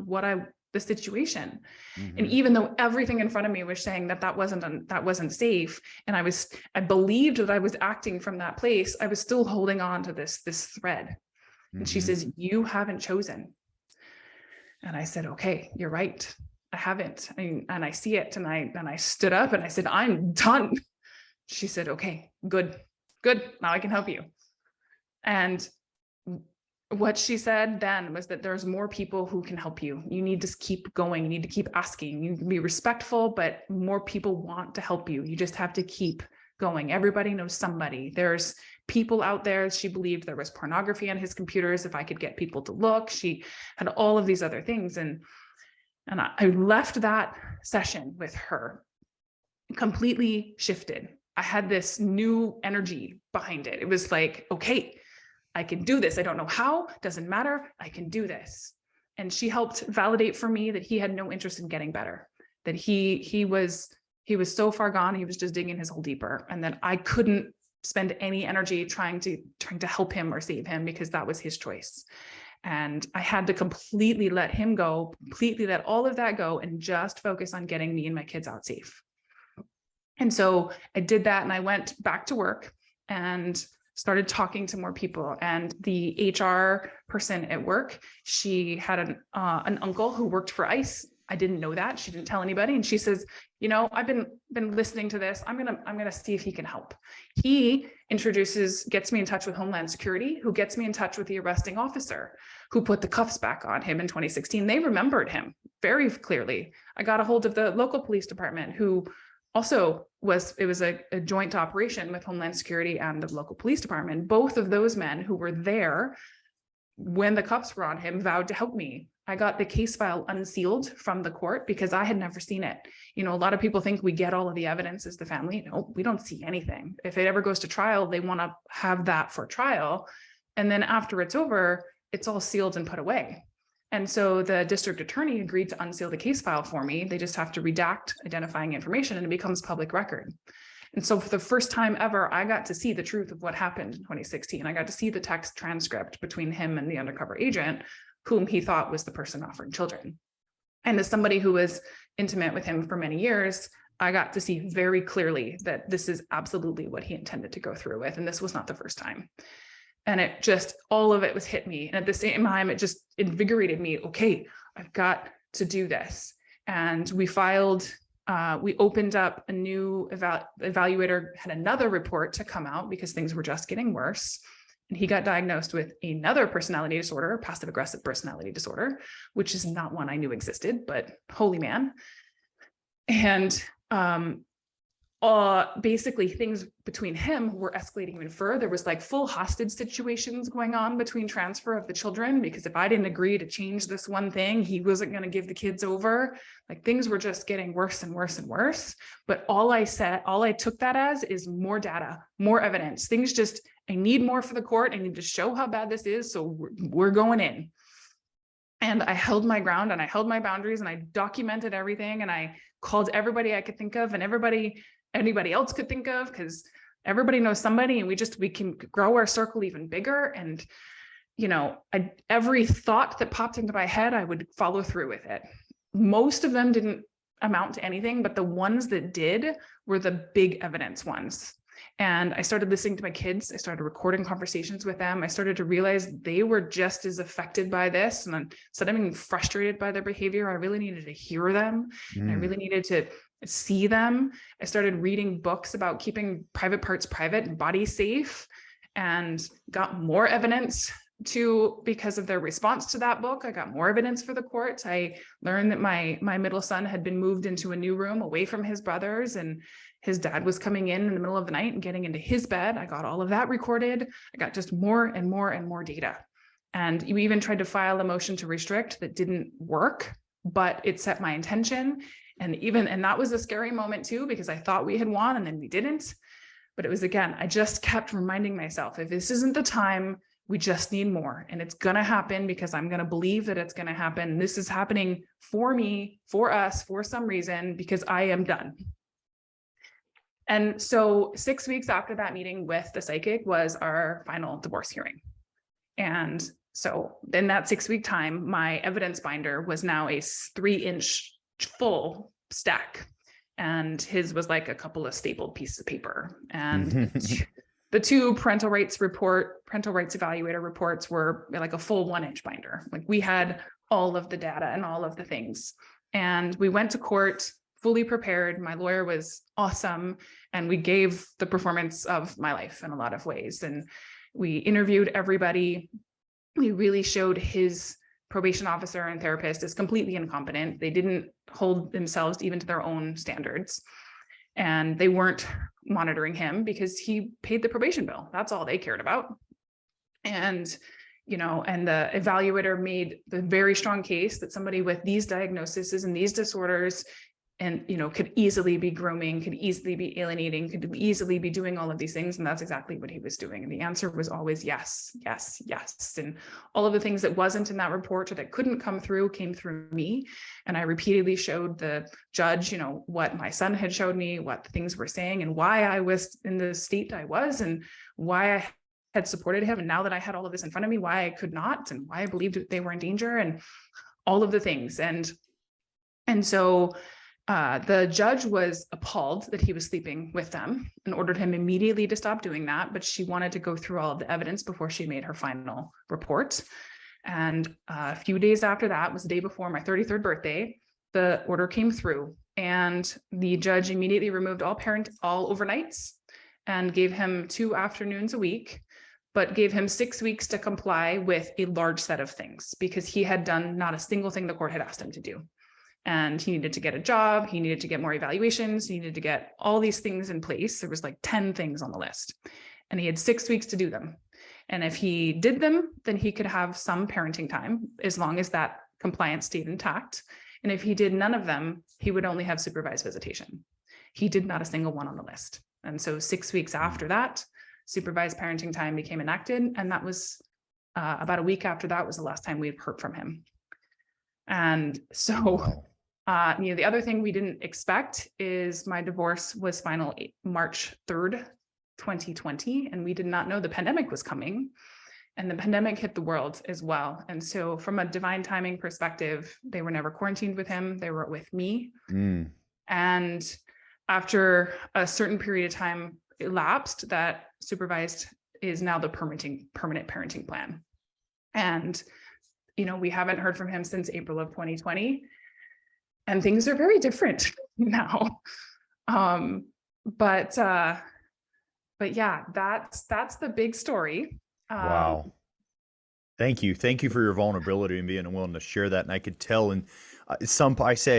the situation. Mm-hmm. And even though everything in front of me was saying that wasn't safe, and I believed that I was acting from that place, I was still holding on to this thread. Mm-hmm. And she says, you haven't chosen. And I said, okay, you're right. I haven't. And I see it. And I stood up and I said, I'm done. She said, okay, good. Now I can help you. And what she said then was that there's more people who can help you. You need to keep going. You need to keep asking. You can be respectful, but more people want to help you. You just have to keep going. Everybody knows somebody. There's people out there. She believed there was pornography on his computers. If I could get people to look, she had all of these other things. And I left that session with her completely shifted. I had this new energy behind it. It was like, okay, I can do this. I don't know how, doesn't matter. I can do this. And she helped validate for me that he had no interest in getting better, that he was so far gone. He was just digging his hole deeper. And that I couldn't spend any energy trying to help him or save him, because that was his choice. And I had to completely let him go, completely let all of that go, and just focus on getting me and my kids out safe. And so I did that, and I went back to work and started talking to more people. And the HR person at work, she had an uncle who worked for ICE. I didn't know that. She didn't tell anybody. And she says, you know, I've been listening to this. I'm gonna see if he can help. He gets me in touch with Homeland Security, who gets me in touch with the arresting officer who put the cuffs back on him in 2016. They remembered him very clearly. I got a hold of the local police department, who also was a joint operation with Homeland Security and the local police department. Both of those men who were there when the cuffs were on him vowed to help me. I got the case file unsealed from the court because I had never seen it. You know, a lot of people think we get all of the evidence as the family. No, we don't see anything. If it ever goes to trial, they want to have that for trial. And then after it's over, it's all sealed and put away. And so the district attorney agreed to unseal the case file for me. They just have to redact identifying information, and it becomes public record. And so for the first time ever, I got to see the truth of what happened in 2016. I got to see the text transcript between him and the undercover agent, whom he thought was the person offering children. And as somebody who was intimate with him for many years, I got to see very clearly that this is absolutely what he intended to go through with. And this was not the first time. And it just, all of it was hit me. And at the same time, it just invigorated me. Okay, I've got to do this. And we opened up a new evaluator, had another report to come out because things were just getting worse. And he got diagnosed with another personality disorder, passive aggressive personality disorder, which is not one I knew existed, but holy man. And basically things between him were escalating even further. There was like full hostage situations going on between transfer of the children, because if I didn't agree to change this one thing, he wasn't going to give the kids over. Like things were just getting worse and worse and worse. But all I took that as is more data, more evidence. I need more for the court. I need to show how bad this is. So we're going in. And I held my ground, and I held my boundaries, and I documented everything, and I called everybody I could think of, and anybody else could think of, because everybody knows somebody, and we can grow our circle even bigger. And, you know, every thought that popped into my head, I would follow through with it. Most of them didn't amount to anything, but the ones that did were the big evidence ones. And I started listening to my kids. I started recording conversations with them. I started to realize they were just as affected by this. And instead of being frustrated by their behavior, I really needed to hear them. And I really needed to see them. I started reading books about keeping private parts private and body safe, and got more evidence because of their response to that book. I got more evidence for the courts. I learned that my middle son had been moved into a new room away from his brothers, and his dad was coming in the middle of the night and getting into his bed. I got all of that recorded. I got just more and more and more data. And we even tried to file a motion to restrict that didn't work, but it set my intention. And that was a scary moment too, because I thought we had won and then we didn't. But it was, again, I just kept reminding myself, if this isn't the time, we just need more. And it's going to happen, because I'm going to believe that it's going to happen. This is happening for me, for us, for some reason, because I am done. And so 6 weeks after that meeting with the psychic was our final divorce hearing. And so in that 6 week time, my evidence binder was now a 3-inch full stack. And his was like a couple of stapled pieces of paper. And the two parental rights evaluator reports were like a full 1-inch binder. Like we had all of the data and all of the things. And we went to court fully prepared. My lawyer was awesome. And we gave the performance of my life in a lot of ways. And we interviewed everybody. We really showed his probation officer and therapist as completely incompetent. They didn't hold themselves even to their own standards. And they weren't monitoring him because he paid the probation bill. That's all they cared about. And, and the evaluator made the very strong case that somebody with these diagnoses and these disorders and, could easily be grooming, could easily be alienating, could easily be doing all of these things. And that's exactly what he was doing. And the answer was always yes, yes, yes. And all of the things that wasn't in that report or that couldn't come through came through me. And I repeatedly showed the judge, what my son had showed me, what the things were saying and why I was in the state I was and why I had supported him. And now that I had all of this in front of me, why I could not and why I believed they were in danger and all of the things. And so the judge was appalled that he was sleeping with them and ordered him immediately to stop doing that. But she wanted to go through all of the evidence before she made her final report. And a few days after that was the day before my 33rd birthday, the order came through and the judge immediately removed all overnights and gave him 2 afternoons a week, but gave him 6 weeks to comply with a large set of things because he had done not a single thing the court had asked him to do. And he needed to get a job. He needed to get more evaluations. He needed to get all these things in place. There was like 10 things on the list and he had 6 weeks to do them. And if he did them, then he could have some parenting time as long as that compliance stayed intact. And if he did none of them, he would only have supervised visitation. He did not a single one on the list. And so 6 weeks after that, supervised parenting time became enacted. And that was about a week after that was the last time we had heard from him. And so, the other thing we didn't expect is my divorce was final March 3rd, 2020. And we did not know the pandemic was coming. And the pandemic hit the world as well. And so from a divine timing perspective, they were never quarantined with him. They were with me. And after a certain period of time elapsed, that supervised is now the permanent parenting plan. And, we haven't heard from him since April of 2020. And things are very different now. But yeah, that's the big story. Wow. Thank you. Thank you for your vulnerability and being willing to share that. And I could tell, and I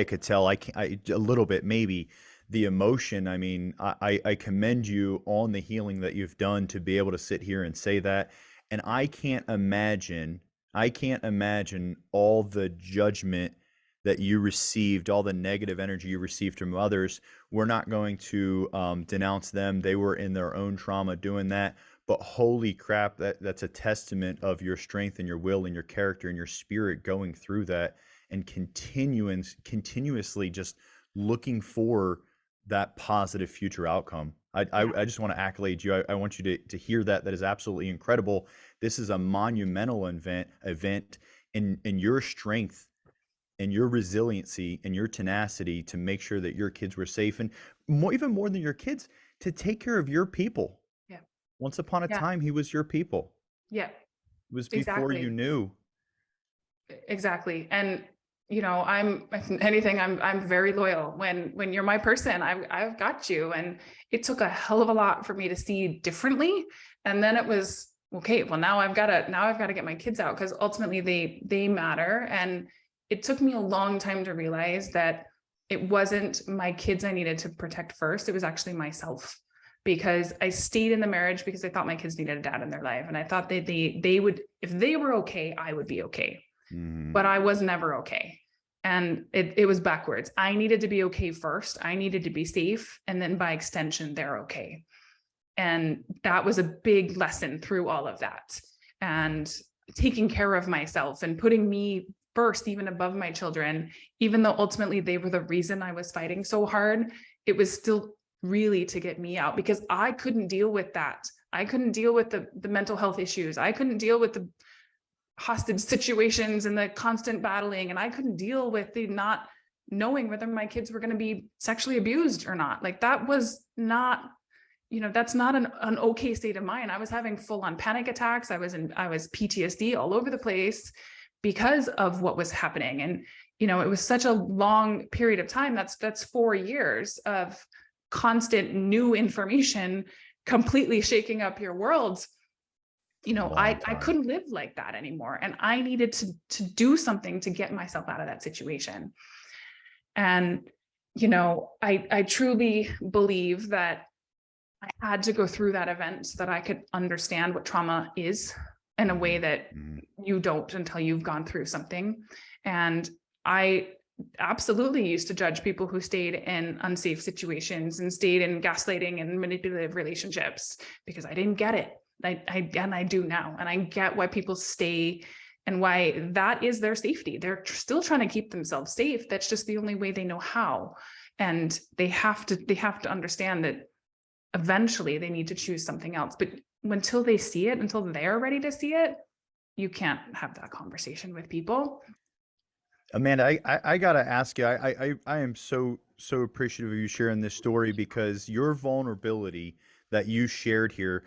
could tell, a little bit, maybe the emotion. I mean, I commend you on the healing that you've done to be able to sit here and say that. And I can't imagine all the judgment that you received, all the negative energy you received from others. We're not going to denounce them. They were in their own trauma doing that. But holy crap, that's a testament of your strength and your will and your character and your spirit going through that and continuously just looking for that positive future outcome. I just want to accolade you. I want you to hear that. That is absolutely incredible. This is a monumental event in your strength and your resiliency and your tenacity to make sure that your kids were safe, and even more than your kids, to take care of your people. Yeah. Once upon a time, he was your people. Yeah. It was before you knew. Exactly. And I'm very loyal. When you're my person, I've got you. And it took a hell of a lot for me to see differently. And then it was, okay, well, now I've got to get my kids out because ultimately they matter. And it took me a long time to realize that it wasn't my kids I needed to protect first. It was actually myself, because I stayed in the marriage because I thought my kids needed a dad in their life. And I thought that they would, if they were okay, I would be okay. But I was never okay. And it was backwards. I needed to be okay first. I needed to be safe. And then by extension, they're okay. And that was a big lesson through all of that. And taking care of myself and putting me first, even above my children, even though ultimately they were the reason I was fighting so hard, it was still really to get me out, because I couldn't deal with that. I couldn't deal with the mental health issues. I couldn't deal with the hostage situations and the constant battling. And I couldn't deal with the not knowing whether my kids were going to be sexually abused or not. Like that was not, that's not an okay state of mind. I was having full on panic attacks. I was PTSD all over the place because of what was happening. And, it was such a long period of time. That's 4 years of constant new information, completely shaking up your world. I couldn't live like that anymore. And I needed to do something to get myself out of that situation. And, I truly believe that I had to go through that event so that I could understand what trauma is in a way that Mhm. you don't until you've gone through something. And I absolutely used to judge people who stayed in unsafe situations and stayed in gaslighting and manipulative relationships because I didn't get it. And I do now. And I get why people stay and why that is their safety. They're still trying to keep themselves safe. That's just the only way they know how. And they have to understand that eventually they need to choose something else. But until they see it, until they're ready to see it, you can't have that conversation with people. Amanda, I gotta ask you. I am so appreciative of you sharing this story because your vulnerability that you shared here.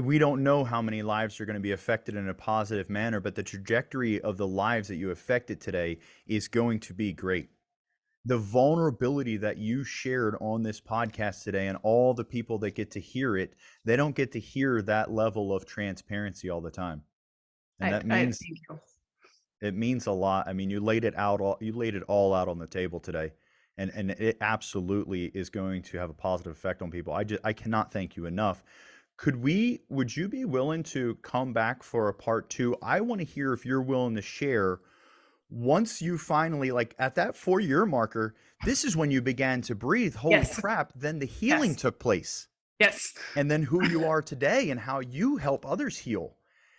We don't know how many lives are going to be affected in a positive manner, but the trajectory of the lives that you affected today is going to be great. The vulnerability that you shared on this podcast today and all the people that get to hear it, they don't get to hear that level of transparency all the time. And that I means thank you. it means a lot. I mean, you laid it all out on the table today. And it absolutely is going to have a positive effect on people. I cannot thank you enough. Would you be willing to come back for a part two? I want to hear if you're willing to share once you finally, like at that 4 year marker, this is when you began to breathe. Holy Yes, crap. Then the healing yes, took place. yes, And then who you are today and how you help others heal.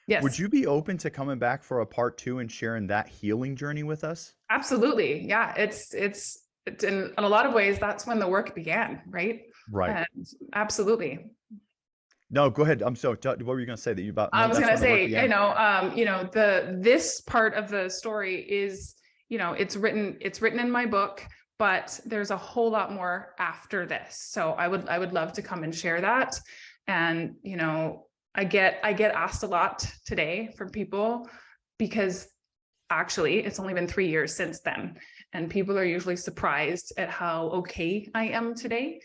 Would yes, you be open to coming back for a part two and sharing that healing journey with us? absolutely. Yeah, it's in a lot of ways that's when the work began, right? Right. And absolutely. No, go ahead. What were you going to say that you about I when was that's gonna when the work say, began? the this part of the story is, it's written in my book, but there's a whole lot more after this. So I would love to come and share that. And I get asked a lot today from people because actually it's only been 3 years since then. And people are usually surprised at how okay I am today.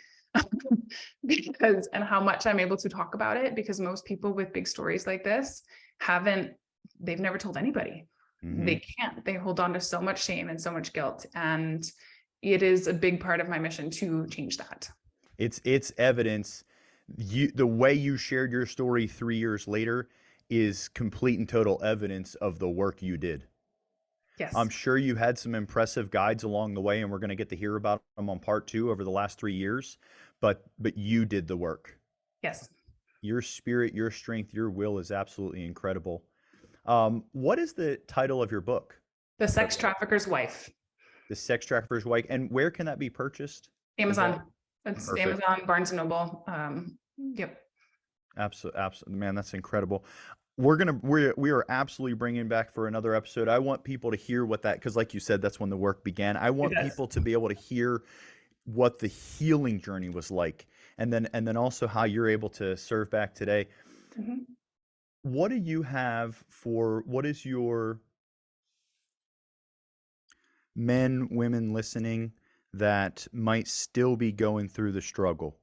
Because and how much I'm able to talk about it because most people with big stories like this haven't they've never told anybody. Hmm. They can't. They hold on to so much shame and so much guilt. And it is a big part of my mission to change that. It's evidence. The way you shared your story 3 years later is complete and total evidence of the work you did. I'm Yes. sure you had some impressive guides along the way, and we're going to get to hear about them on part two over the last 3 years. But you did the work. Yes. Your spirit, your strength, your will is absolutely incredible. What is the title of your book? The The, sex trafficker's wife. the Sex Trafficker's Wife, and where can that be purchased? Is that Amazon. It's perfect? Amazon, Barnes and Noble. Yep. Absolutely, absolutely, man, that's incredible. We are absolutely bringing back for another episode. I want people to hear what that because, like you said, that's when the work began. I It want does. people to be able to hear what the healing journey was like, and then also how you're able to serve back today. Mhm. What do you have for what is your men, women listening that might still be going through the struggle?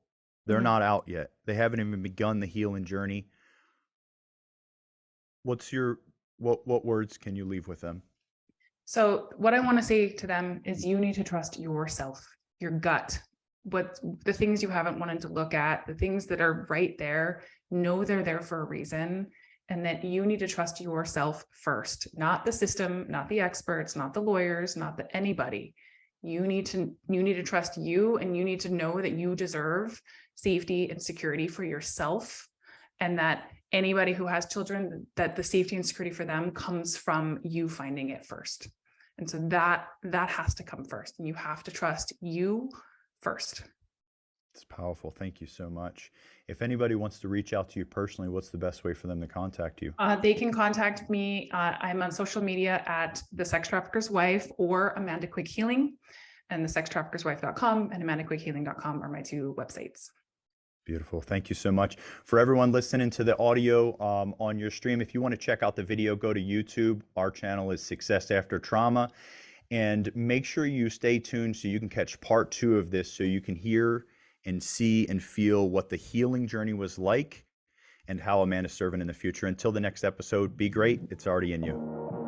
They're Mhm. not out yet. They haven't even begun the healing journey. What's your what words can you leave with them? So what I want to say to them is you need to trust yourself, your gut, what the things you haven't wanted to look at, the things that are right there, know they're there for a reason. And that you need to trust yourself first, not the system, not the experts, not the lawyers, not the anybody. You need to trust you and you need to know that you deserve safety and security for yourself and that anybody who has children, that the safety and security for them comes from you finding it first. And so that has to come first, and you have to trust you first. It's powerful. Thank you so much. If anybody wants to reach out to you personally, what's the best way for them to contact you? They can contact me. I'm on social media at the Sex Trafficker's Wife or Amanda Quick Healing, and the sextraffickerswife.com and amandaquickhealing.com are my two websites. Beautiful. Thank you so much. For everyone listening to the audio on your stream, if you want to check out the video, go to YouTube. Our channel is Success After Trauma. And make sure you stay tuned so you can catch part two of this so you can hear and see and feel what the healing journey was like and how Amanda's serving in the future. Until the next episode, be great. It's already in you.